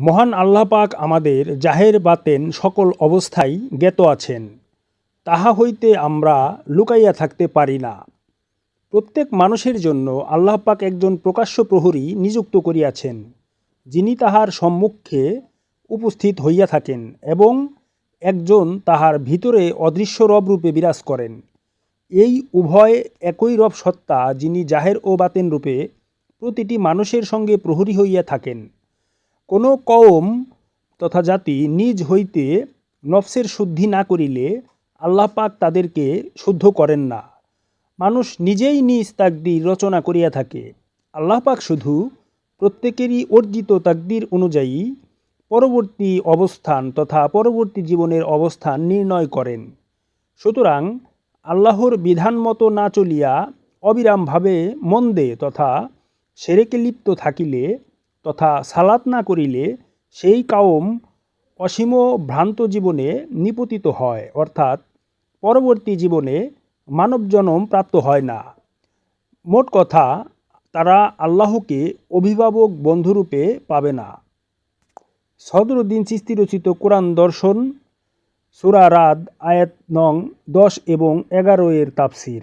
মহান আল্লাহ পাক আমাদের জাহের বাতেন সকল অবস্থায় জ্ঞাত আছেন, তাহা হইতে আমরা লুকাইয়া থাকতে পারি না। প্রত্যেক মানুষের জন্য আল্লাহ পাক একজন প্রকাশ্য প্রহরী নিযুক্ত করিয়াছেন, যিনি তাহার সম্মুখে উপস্থিত হইয়া থাকেন এবং একজন তাহার ভিতরে অদৃশ্য রব রূপে বিরাজ করেন। এই উভয় একই রব সত্তা, যিনি জাহের ও বাতেন রূপে প্রতিটি মানুষের সঙ্গে প্রহরী হইয়া থাকেন। কোনো কওম তথা জাতি নিজ হইতে নফসের শুদ্ধি না করিলে আল্লাহ পাক তাদেরকে শুদ্ধ করেন না। মানুষ নিজেই নিজ তাকদীর রচনা করিয়া থাকে। আল্লাহ পাক শুধু প্রত্যেকেরই অর্জিত তাকদীর অনুযায়ী পরবর্তী অবস্থান তথা পরবর্তী জীবনের অবস্থান নির্ণয় করেন। সুতরাং আল্লাহর বিধান মতো না চলিয়া অবিরামভাবে মন্দে তথা সেরেকে লিপ্ত থাকিলে তথা সালাত না করিলে সেই কাওম অসীম ভ্রান্ত জীবনে নিপতিত হয়, অর্থাৎ পরবর্তী জীবনে মানব জন্ম প্রাপ্ত হয় না। মোট কথা, তারা আল্লাহকে অভিভাবক বন্ধুরূপে পাবে না। সদরুদ্দীন চিশতি রচিত কোরআন দর্শন, সূরা রাদ, আয়াত নং 10 এবং 11 এর তাফসির।